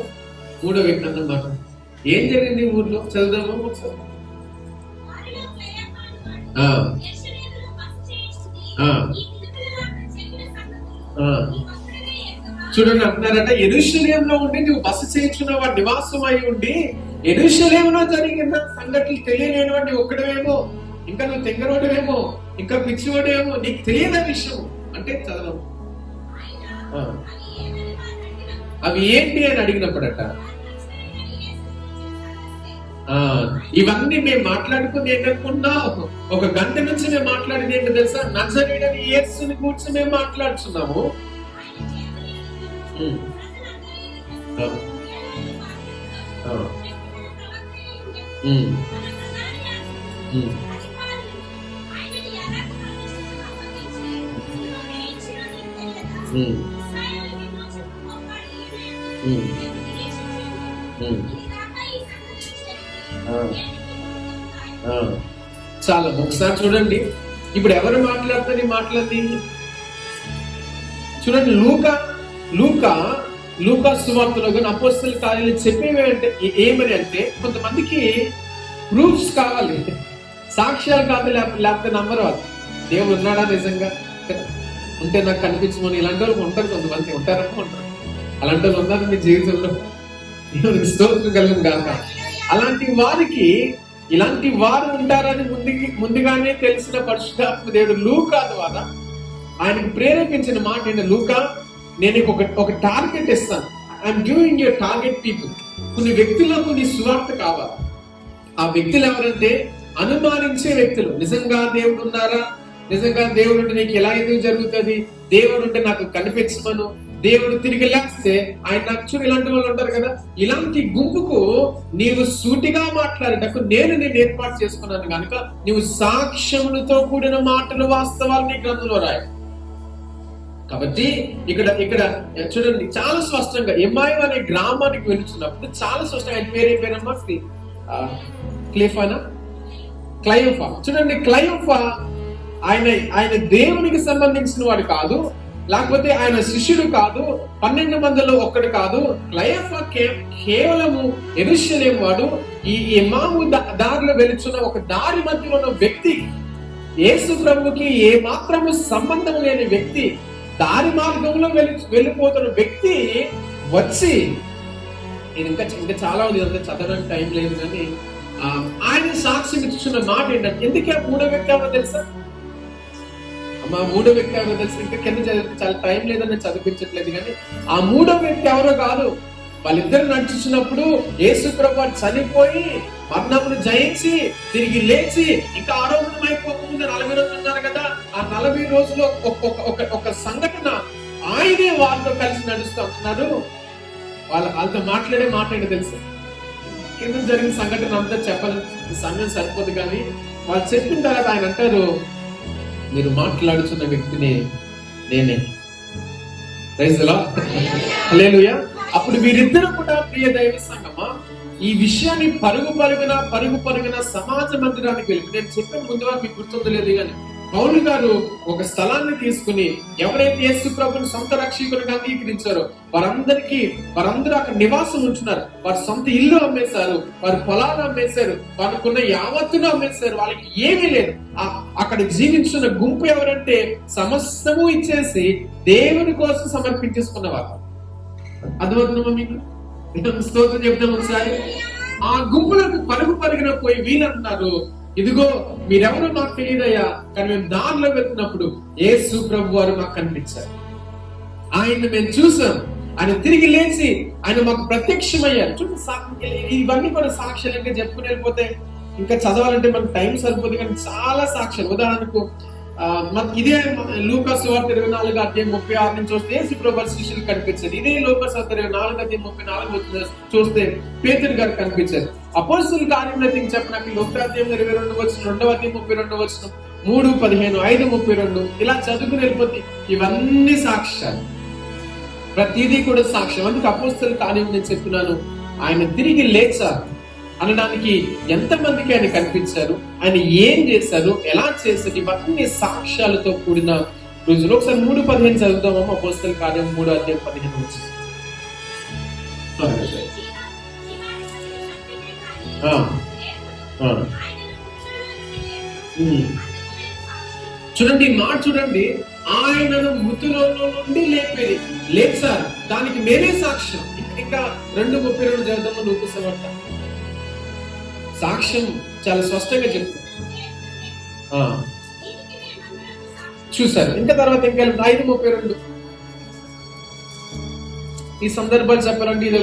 3వ వ్యక్తి అన్నమాట, ఏం జరిగింది ఈ ఊర్లో? చదువుదామా ఒకసారి. చూడండి, అంటున్నారట, యెరూషలేములో ఉండి నువ్వు బస చేయించున్న వాడు నివాసం అయి ఉండి యెరూషలేములో జరిగిన సంగతులు తెలియలేని వాడిని ఒక్కడేమో, ఇంకా నువ్వు తెంగరోడేమో, ఇంకా పిచ్చివాడేమో, నీకు తెలియని విషయం అంటే చదవము. అవి ఏంటి అని అడిగినప్పుడట, ఇవన్నీ మేము మాట్లాడుకుని ఏంటనుకున్నా, ఒక గంట నుంచి మేము మాట్లాడేది ఏంటో తెలుసా? నజరేయుడైన యేసుని గురించి మేము మాట్లాడుతున్నాము. చాలా ఒకసారి చూడండి, ఇప్పుడు ఎవరు మాట్లాడుతుంది మాట్లాడింది చూడండి. లూకా సువార్తలో కానీ అపోస్తల కార్యాలు చెప్పేవి అంటే ఏమని అంటే, కొంతమందికి ప్రూఫ్స్ కావాలి, సాక్ష్యాలు కాదు, లేకపోతే నమ్మరు వాళ్ళు. దేవుడు ఉన్నాడా నిజంగా ఉంటే నాకు కనిపించమని ఇలాంటి వాళ్ళు ఉంటారు, కొంతమంది ఉంటారు. అలాంటి వాళ్ళు ఉన్నారు మీ జీవితంలో, స్తోత్రం కలుగును గాక. అలాంటి వారికి ఇలాంటి వారు ఉంటారని ముందుగానే తెలిసిన పరిశుద్ధాత్మ దేవుడు లూకా ద్వారా ఆయనకు ప్రేరేపించిన మాట ఏంటంటే, లూకా నేను ఒక టార్గెట్ ఇస్తాను, I'm giving you target people. కొన్ని వ్యక్తులకు నీ సువార్త కావాలి. ఆ వ్యక్తులు ఎవరంటే అనుమానించే వ్యక్తులు. నిజంగా దేవుడు ఉన్నారా, నిజంగా దేవుడు ఉంటే నీకు ఎలా ఎందుకు జరుగుతుంది, దేవుడు ఉంటే నాకు కనిపించమను, దేవుడు తిరిగి లేస్తే ఆయన నాకు ఇలాంటి వాళ్ళు ఉంటారు కదా. ఇలాంటి గుంపుకు నీవు సూటిగా మాట్లాడేటప్పుడు నేను ఏర్పాటు చేసుకున్నాను కనుక నీవు సాక్ష్యములతో కూడిన మాటలు వాస్తవాలు నీ గ్రంథంలో రాయి. కాబట్టి ఇక్కడ చూడండి, చాలా స్పష్టంగా ఎమ్మాయి అనే గ్రామానికి వెళ్తున్నప్పుడు చాలా స్పష్టంగా ఆయన పేరు ఏం పేరమ్మా? క్లయోఫా. చూడండి, క్లయోఫా ఆయన దేవునికి సంబంధించిన వాడు కాదు, లేకపోతే ఆయన శిష్యుడు కాదు, 12 మందిలో ఒక్కడు కాదు. క్లయోఫా కేవలము యెరూషలేము వాడు. ఈ ఎమ్మాము దారిలో వెళుచున్న ఒక దారి మధ్యలో ఉన్న వ్యక్తి, యేసు ప్రభువుకి ఏ మాత్రము సంబంధం లేని వ్యక్తి, దారి మార్గంలో వెళ్ళిపోతున్న వ్యక్తి వచ్చి, ఇంకా చాలా ఉంది, అంతా చదవడానికి టైం లేదు, కానీ ఆయన సాక్ష్యం ఇచ్చున్న మాట ఏంటంటే, ఎందుకే 3వ వ్యక్తి ఎవరో తెలుసా? అమ్మా 3వ వ్యక్తి ఎవరో తెలుసు? ఇంకా కింద చదివితే చాలా టైం లేదని చదివించట్లేదు, కానీ ఆ 3వ వ్యక్తి ఎవరో కాదు. వాళ్ళిద్దరు నడుచున్నప్పుడు యేసు ప్రభువు చనిపోయి మరణమును జయించి తిరిగి లేచి ఇంకా ఆరోగ్యమైపోతుంది. 40 రోజులు ఉన్నారు కదా, ఆ 40 రోజుల్లో ఒక సంఘటన ఆయనే వాళ్ళతో కలిసి నడుస్తూ ఉంటున్నారు. వాళ్ళతో మాట్లాడే మాట ఏంటో తెలుసు? కింద జరిగిన సంఘటన అంతా చెప్పాలని సమయం సరిపోదు, కానీ వాళ్ళు చెప్పిన తర్వాత ఆయన అంటారు, మీరు మాట్లాడుతున్న వ్యక్తిని నేనే. ప్రైజ్ ది లార్డ్, హల్లెలూయా. అప్పుడు వీరిద్దరూ కూడా ప్రియ దైవ సంగమా ఈ విషయాన్ని పరుగు సమాజ మందిరానికి వెళ్ళి, నేను చెప్పిన ముందుగా మీకు గుర్తుందో లేదు, కానీ పౌలు గారు ఒక స్థలాన్ని తీసుకుని ఎవరైతే యేసు ప్రభువుని సొంత రక్షకునిగా అంగీకరించారో వారందరూ అక్కడ నివాసం ఉంటున్నారు. వారి సొంత ఇల్లు అమ్మేశారు, వారి పొలాలు అమ్మేశారు, వారికున్న యావత్తును అమ్మేశారు. వాళ్ళకి ఏమీ లేదు. అక్కడ జీవించిన గుంపు ఎవరంటే సమస్తము ఇచ్చేసి దేవుని కోసం సమర్పించేసుకున్నవారు. అర్థమవుతుందమ్మా మీకు? స్తోత్రం చెప్తాం ఒకసారి. ఆ గుంపులకు పరుగున పోయి వీళ్ళంటున్నారు, ఇదిగో మీరెవరో మాకు తెలియదయ్యా, కానీ మేము దారిలో వెళ్తున్నప్పుడు యేసు ప్రభు వారు మాకు కనిపించారు, ఆయన్ని మేము చూసాం, ఆయన తిరిగి లేచి ఆయన మాకు ప్రత్యక్షమయ్యారు. చూడండి, ఇవన్నీ కూడా సాక్ష్యాలు. ఇంకా చెప్పుకుని వెళ్ళిపోతే ఇంకా చదవాలంటే మనకు టైం సరిపోదు, కానీ చాలా సాక్ష్యాలు. ఉదాహరణకు ఇదే లూకా సువార్త 24:36 నుంచి చూస్తే యేసు ప్రభు శిష్యులు కనిపించారు. ఇదే లూకా సువార్త 24:34 చూస్తే పేతురు గారు కనిపించారు. అపోస్తలుల కార్యములు చెప్పినట్టు లూకా 22:32, 3:15, 5:32 ఇలా చదువుకుని వెళ్ళిపోతే ఇవన్నీ సాక్ష్యాలు, ప్రతిదీ కూడా సాక్ష్యం. అందుకు అపోస్తలుల కార్యం నేను చెప్తున్నాను, ఆయన తిరిగి లేచారు అనడానికి ఎంతమందికి ఆయన కనిపించారు, ఆయన ఏం చేశారు, ఎలా చేశారు, ఇవన్నీ సాక్ష్యాలతో కూడిన రోజులు. ఒకసారి 3:15 చదువుతామమ్మా. అపోస్తల కార్యం 3:15. చూడండి మాట చూడండి, ఆయనను మృతులలో నుండి లేచారు, దానికి మేమే సాక్ష్యం. ఇంకా 2:32 చదువుతాము. లూకాసు వార్త సాక్ష్యం చాలా స్పష్టంగా చెప్తారు. చూసారు. ఇంకా తర్వాత ఇంకా 5:32 ఈ సందర్భాలు చెప్పాలండి. ఇది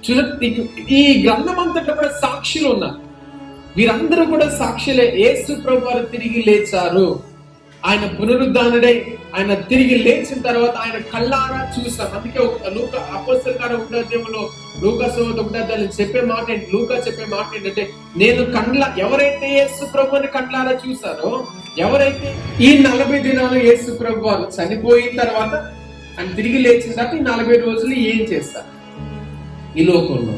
చూడండి, ఈ గ్రంథం అంతటా కూడా సాక్షులు ఉన్నారు. వీరందరూ కూడా సాక్షులే. యేసు ప్రభువారు తిరిగి లేచారు, ఆయన పునరుద్ధానుడై ఆయన తిరిగి లేచిన తర్వాత ఆయన కళ్ళారా చూసాం. అందుకే అపోస్తల కార్యం 1వ అధ్యాయంలో లూకాసు 1వ అధ్యాయంలో చెప్పే మాట ఏంటి, లూకా చెప్పే మాట ఏంటంటే, నేను ఎవరైతే యేసు ప్రభువుని కళ్ళారా చూసారో, ఎవరైతే ఈ 40 దినాలు యేసు ప్రభు వారు చనిపోయిన తర్వాత ఆయన తిరిగి లేచిన తర్వాత ఈ 40 రోజులు ఏం చేస్తారు ఈ లోకంలో,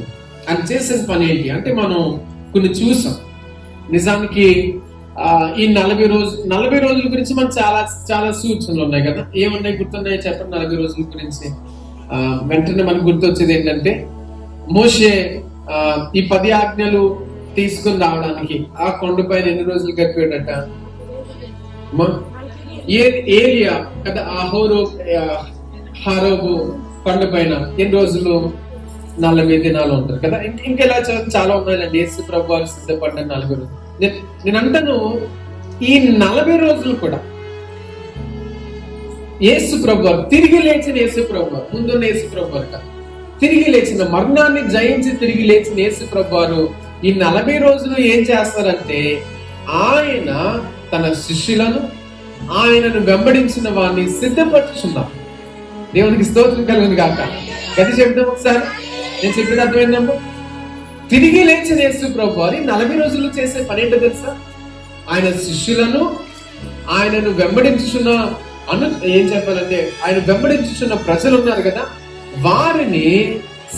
ఆయన చేసిన పని ఏంటి అంటే మనం కొన్ని చూసాం. నిజానికి ఈ 40 రోజుల గురించి మనకు చాలా చాలా సూచనలు ఉన్నాయి కదా. ఏమన్నాయి గుర్తున్నాయి చెప్పండి 40 రోజుల గురించి? వెంటనే మనకు గుర్తొచ్చేది ఏంటంటే, మోషే ఈ 10 ఆజ్ఞలు తీసుకుని రావడానికి ఆ కొండ పైన ఎన్ని రోజులు గడిపాడట? ఏలియా కదా, హారోబు కొండ పైన ఎన్ని రోజులు? 40 దినాలు ఉంటారు కదా. ఇంకెలా చాలా ఉన్నాయండి. యేసు ప్రభు వారు సిద్ధపడ్డ 40 రోజులు. నేను అంటాను, ఈ 40 రోజులు కూడా యేసు ప్రభు వారు తిరిగి లేచిన యేసు ప్రభు వారు, ముందున్న యేసు ప్రభు వారు తిరిగి లేచిన, మరణాన్ని జయించి తిరిగి లేచిన యేసు ప్రభు వారు ఈ 40 రోజులు ఏం చేస్తారంటే, ఆయన తన శిష్యులను, ఆయనను వెంబడించిన వారిని సిద్ధపరుచున్నారు. దేవునికి స్తోత్రం కలుగును గాక. గది చెప్తాం ఒకసారి. నేను చెప్పిన అర్థమైందమ్మా. తిరిగి లేచిన యేసు ప్రభు వారి 40 రోజులు చేసే పని ఏంటో తెలుసా? ఆయన శిష్యులను, ఆయనను వెంబడించుచున్న ఏం చెప్పాలంటే, ఆయన వెంబడించుచున్న ప్రజలు ఉన్నారు కదా, వారిని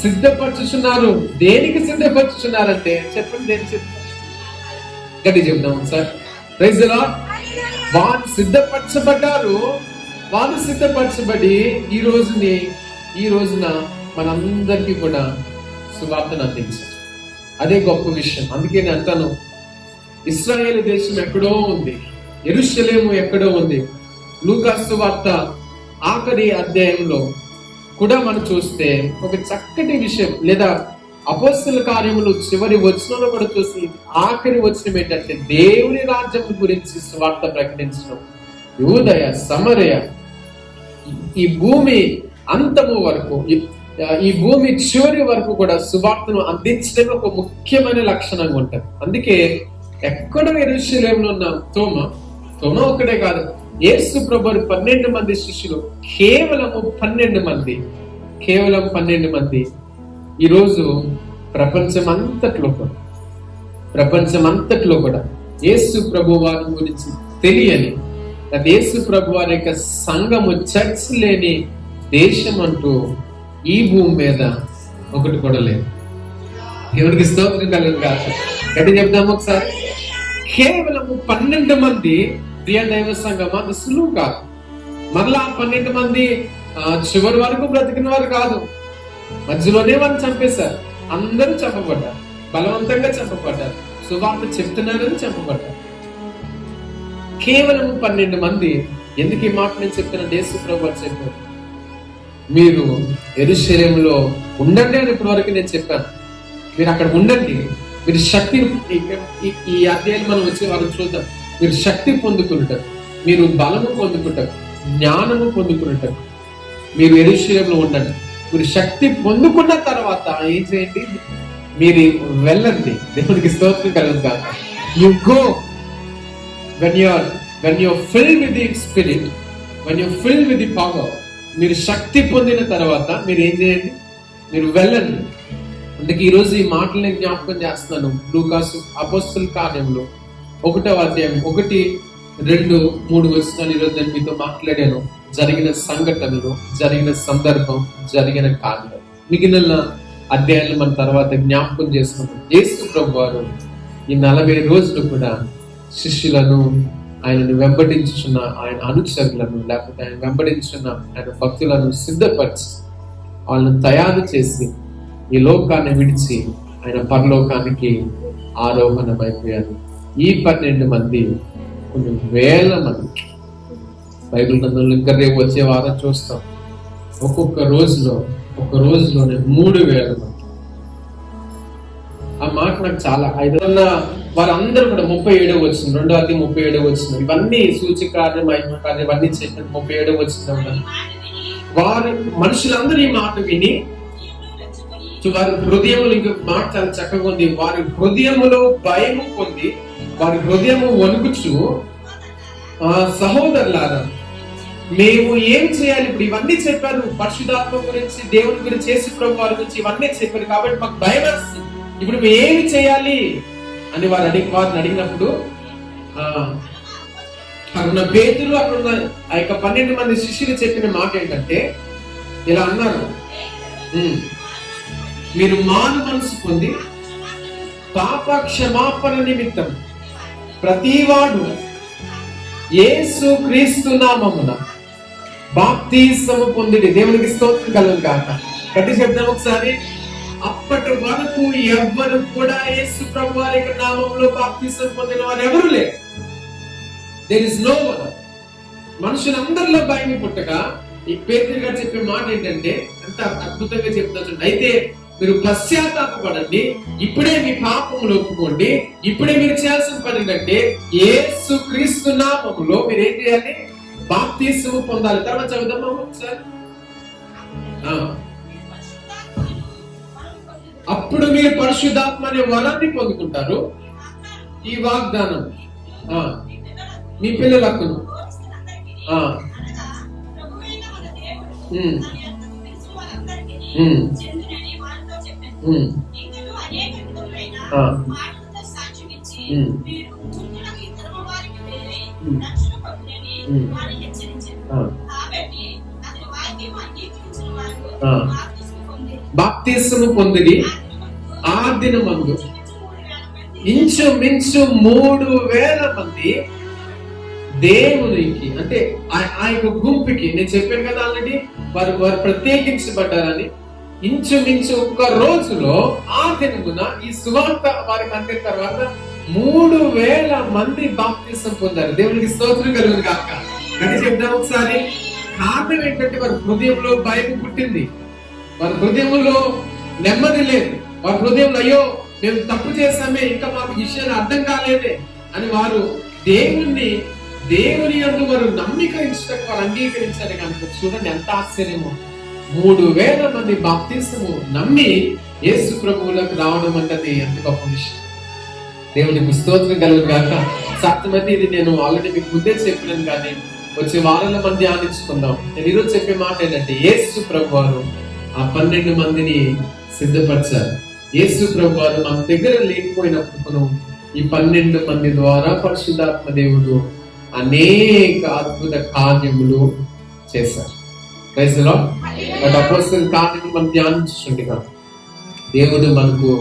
సిద్ధపరచుచున్నారు. దేనికి సిద్ధపరచుచున్నారంటే చెప్పండి, దేనికి గట్టి చెప్తాం సార్. Praise the lord. వారు సిద్ధపరచబడ్డారు. వారు సిద్ధపరచబడి ఈ రోజున మనందరికీ కూడా సువార్తను అందించారు. అదే గొప్ప విషయం. అందుకే నేను అంటాను, ఇశ్రాయేలు దేశం ఎక్కడో ఉంది, యెరూషలేము ఎక్కడో ఉంది. లూకాసు వార్త ఆఖరి అధ్యాయంలో కూడా మనం చూస్తే ఒక చక్కటి విషయం, లేదా అపోస్తల కార్యములు చివరి వచనంలో కూడా చూసి ఆఖరి వచనం ఏంటంటే, దేవుని రాజ్యం గురించి సువార్త ప్రకటించడం. యూదయ, సమరయ, ఈ భూమి అంతము వరకు, ఈ భూమి చివరి వరకు కూడా సువార్తను అందించడం ఒక ముఖ్యమైన లక్షణంగా ఉంటుంది. అందుకే ఎక్కడో యెరూషలేములో ఉన్న తోమ ఒక్కడే కాదు, యేసు ప్రభువు 12 మంది శిష్యులు, కేవలం 12 మంది ఈరోజు ప్రపంచమంతట్లో కూడా యేసు ప్రభు వారి గురించి తెలియని, యేసు ప్రభు వారి యొక్క సంఘము, చర్చ్ లేని దేశం అంటూ ఈ భూమి మీద ఒకటి కూడా లేదు. దేవుడికి స్తోత్రం కలుగును గాక. గట్టి చెప్తాము ఒకసారి. కేవలం 12 మంది ప్రియ దైవ సంఘం, అది సులువు కాదు. మరలా 12 మంది చివరి వరకు బ్రతికిన వారు కాదు, మధ్యలోనే వారిని చంపేశారు. అందరూ చంపబడ్డారు, బలవంతంగా చంపబడ్డారు, సువార్త చెప్తున్నారని చంపబడ్డారు. కేవలం 12 మంది. ఎందుకు ఈ మాట నేను చెప్తున్నాను? యేసు ప్రభువు చెప్పారు, మీరు యెరూషలేములో ఉండండి అని ఇప్పటి వరకు నేను చెప్పాను. మీరు అక్కడ ఉండండి, మీరు శక్తి, ఈ అధ్యాయం మనం వచ్చే వారు చూద్దాం. మీరు శక్తి పొందుకుంటారు, మీరు బలము పొందుకుంటారు, జ్ఞానము పొందుకుంటారు. మీరు యెరూషలేములో ఉండండి. మీరు శక్తి పొందుకున్న తర్వాత ఏం చేయండి? మీరు వెళ్ళండి. దేవునికి స్తోత్రం కలుగును గాక. You go when you're filled with the spirit, when you're filled with the power. మీరు శక్తి పొందిన తర్వాత మీరు ఏం చేయండి? మీరు వెళ్ళండి. అందుకే ఈరోజు ఈ మాటల్ని జ్ఞాపకం చేస్తున్నాను. లూకాసు అపోస్తల కార్యంలో 1వ అధ్యాయం 1, 2-3 వచనాలు ఈరోజు నేను మీతో మాట్లాడాను. జరిగిన సంఘటనలు, జరిగిన సందర్భం, జరిగిన కార్యం. మిగిలిన అధ్యాయాలు మన తర్వాత జ్ఞాపకం చేసుకుంటాం. యేసు ప్రభువారు ఈ 40 రోజులు కూడా శిష్యులను, ఆయనను వెంబడించుచున్న ఆయన అనుచరులను, లేకపోతే ఆయన వెంబడించున్న ఆయన భక్తులను సిద్ధపరిచి వాళ్ళను తయారు చేసి ఈ లోకాన్ని విడిచి ఆయన పరలోకానికి ఆరోహణమైపోయారు. ఈ 12 మంది కొన్ని వేల మంది బైబిల్ గ్రంథంలో ఇంకా రేపు వచ్చే వారం చూస్తాం. ఒక రోజులోనే 3,000 మంది. ఆ మాట నాకు చాలా ఐదున్న వారందరూ కూడా 37 వచ్చింది, 2:37 వచ్చింది. ఇవన్నీ సూచికార్యం, మహిమకార్యం ఇవన్నీ చెప్పిన 37 వచ్చింది. వారు మనుషులందరూ ఈ మాట విని వారి హృదయములు, ఇంకొక మాట చాలా చక్కగా ఉంది, వారి హృదయములో భయము పొంది, వారి హృదయము వణుకుచు, సహోదరులారా మేము ఏం చేయాలి? ఇప్పుడు ఇవన్నీ చెప్పారు, పరిశుద్ధాత్మ గురించి, దేవుని గురించి, యేసు ప్రభు వారి గురించి ఇవన్నీ చెప్పారు కాబట్టి మాకు భయం వేస్తుంది. ఇప్పుడు మేము ఏమి చేయాలి అని వారిని అడిగినప్పుడు అక్కడున్న పేతురు, అక్కడున్న ఆ యొక్క 12 మంది శిష్యులు చెప్పిన మాట ఏంటంటే ఇలా అన్నారు, మీరు మారు మనసు పొంది పాప క్షమాపణ నిమిత్తం ప్రతివాడు యేసు క్రీస్తు నామమున బాప్తిసము పొందిడి. దేవునికి స్తోత్రం కలుగును గాక. గట్టి చెప్తాం ఒకసారి. అప్పటి వరకు ఎవ్వరు కూడా యేసు ప్రభు వారి నామంలో బాప్తిసం పొందిన వారు ఎవరు లేరు. There is no one. మనుషులందరిలో భయం పుట్టగా ఈ పేతురు గారు చెప్పే మాట ఏంటంటే ఎంత అద్భుతంగా చెప్తారు. అయితే మీరు పశ్చాత్తాపపడండి, ఇప్పుడే మీ పాపములు ఒప్పుకోండి, ఇప్పుడే మీరు చేయాల్సిన పని ఏంటంటే యేసు క్రీస్తు నామములో మీరు ఏం చేయాలి? బాప్తిసము పొందాలి. తర్వాత చదువుదామా ఒకసారి. అప్పుడు మీరు పరిశుద్ధాత్మ అనే వరాన్ని పొందుకుంటారు. ఈ వాగ్దానం మీ పిల్లలకు బాప్తిసము పొందిడి. ఆ దినమందు ఇంచుమించు 3,000 మంది దేవునికి, అంటే ఆ యొక్క గుంపుకి, నేను చెప్పాను కదా ఆల్రెడీ, వారు ప్రత్యేకించబడ్డారని. ఇంచుమించు ఒక్క రోజులో ఆ దినమున ఈ సువార్త వారికి అందిన తర్వాత 3,000 మంది బాప్తిసం పొందారు. దేవునికి స్తోత్రం కలుగును గాక. అని చెప్తాం ఒకసారి. కారణం ఏంటంటే వారి హృదయంలో భయం పుట్టింది, వారి హృదయంలో నెమ్మది లేదు, వారి హృదయంలో అయ్యో మేము తప్పు చేసామే, ఇంకా మాకు విషయాలు అర్థం కాలేదే అని వారు దేవుని యందు వారు నమ్మిక ఇచ్చటకు వారు అంగీకరించారు. కనుక చూడండి ఎంత ఆశ్చర్యమో. 3,000 మంది బాప్తిసము నమ్మి యేసు ప్రభువులకు రావడం అంటే ఎంత గొప్ప విషయం. దేవునికి స్తోత్రం కలుగును గాక. సాధ్యమైతే ఇది నేను ఆల్రెడీ మీకు ముందే చెప్పినాను, కానీ వచ్చే వారంలో మనం ధ్యానించుకుందాం. నేను ఈరోజు చెప్పే మాట ఏంటంటే యేసు ప్రభు వారు ఆ 12 మందిని సిద్ధపరిచారు. యేసు ప్రభు వారు మన దగ్గర లేకపోయినప్పుడు ఈ 12 మంది ద్వారా పరిశుద్ధాత్మ దేవుడు అనేక అద్భుత కార్యములు చేశారు. అపోస్తలుల కార్యములు మనం ధ్యానించుండగా దేవుడు మనకు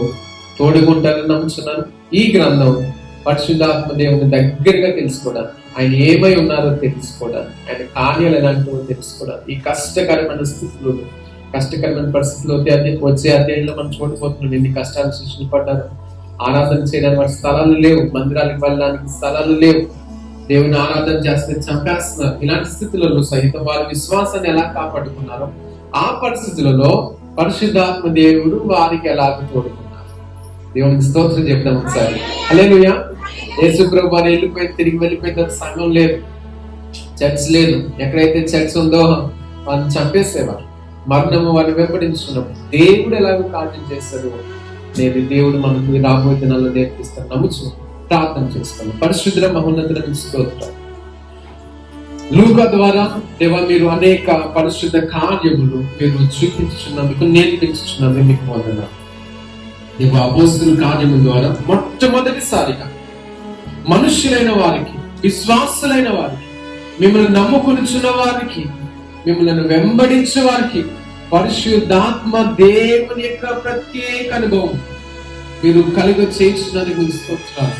తోడుగుంటారని నమ్ముతున్నాను. ఈ గ్రంథం పరిశుద్ధాత్మ దేవుని దగ్గరగా తెలుసుకోవడానికి, ఆయన ఏమై ఉన్నారో తెలుసుకోవడానికి, ఆయన కార్యాలు ఎలాంటివో తెలుసుకోవడానికి, ఈ కష్టకరమైన స్థితిలో, కష్టకరమైన పరిస్థితుల్లో వచ్చే అధ్యాయంలో మనం చూడబోతున్నాం. ఎన్ని కష్టాలు సృష్టించబడ్డారు. ఆరాధన చేయడానికి వారి స్థలాలు లేవు, మందిరాలకు వెళ్ళడానికి స్థలాలు లేవు, దేవుని ఆరాధన చేస్తే చంపేస్తున్నారు. ఇలాంటి స్థితులలో సహితం వారి విశ్వాసాన్ని ఎలా కాపాడుకున్నారో ఆ పరిస్థితులలో పరిశుద్ధాత్మ దేవుడు వారికి ఎలాగ తోడుకున్నారు. దేవునికి స్తోత్రం చెప్తాం ఒకసారి. హల్లెలూయా. యేసు ప్రభు వారు తిరిగి వెళ్ళిపోయిన సంఘం లేదు, చర్చ్ లేదు. ఎక్కడైతే చర్చ్ ఉందో వారిని చంపేసేవారు, మరణము వారిని వెంబడించుకున్నప్పుడు దేవుడు ఎలాగో కార్యం చేస్తాడు లేదు దేవుడు మనకు రాబోయే దినాల్లో నేర్పిస్తాడు. నమ్ముచు ప్రార్థన చేస్తాను. పరిశుద్ధ మహోన్నతులకు స్తోత్రం. లూకా ద్వారా దేవా మీరు అనేక పరిశుద్ధ కార్యములు మీరు చూపించుచున్నందుకు, నేర్పించుచున్నందుకు మీకు వందనాలు. దేవా అపోస్తలుల కార్యముల ద్వారా మొట్టమొదటిసారిగా మనుష్యులైన వారికి విశ్వాసులైన వారికి, మిమ్మల్ని నమ్ముకొనుచున్న వారికి, మిమ్మల్ని వెంబడించే వారికి పరిశుద్ధాత్మ దేవుని యొక్క ప్రత్యేక అనుభవం మీరు కలుగ చేయించినందుకు స్తోత్రాలు.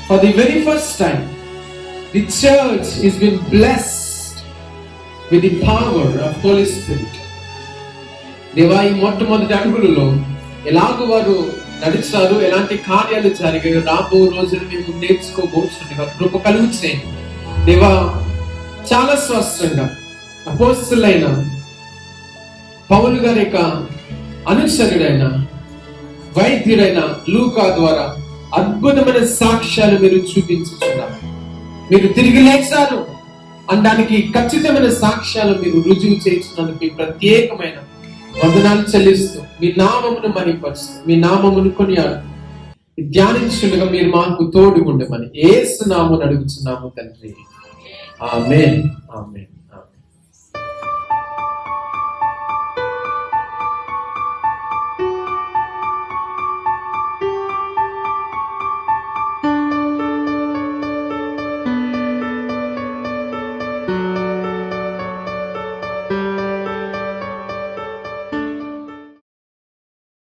For the very first time, the church is been blessed with the power of Holy Spirit. దేవా, ఈ మొట్టమొదటి అడుగులలో ఎలాగో వారు నడిచారు, ఎలాంటి కార్యాలు జరిగాయో రాబో రోజులు మేము నేర్చుకోబోతుండగా కృప కలుగు చేయండి దేవా. చాలా స్పష్టంగా అపోస్తలులైన పౌలు గారి యొక్క అనుచరుడైన వైద్యుడైన లూకా ద్వారా అద్భుతమైన సాక్ష్యాలు మీరు చూపించుతున్నారు. మీరు తిరిగి లేచారు అనడానికి ఖచ్చితమైన సాక్ష్యాలు మీరు రుజువు చేస్తున్నందుకు మీ ప్రత్యేకమైన వందనాలు చెల్లిస్తూ, మీ నామమును మహిమపరుస్తూ, మీ నామమును కొనియాడుతూ ధ్యానించుండగా మీరు మాకు తోడుగుండమని యేసు నామమున అడుగుచున్నాము తండ్రి. ఆమేన్, ఆమేన్.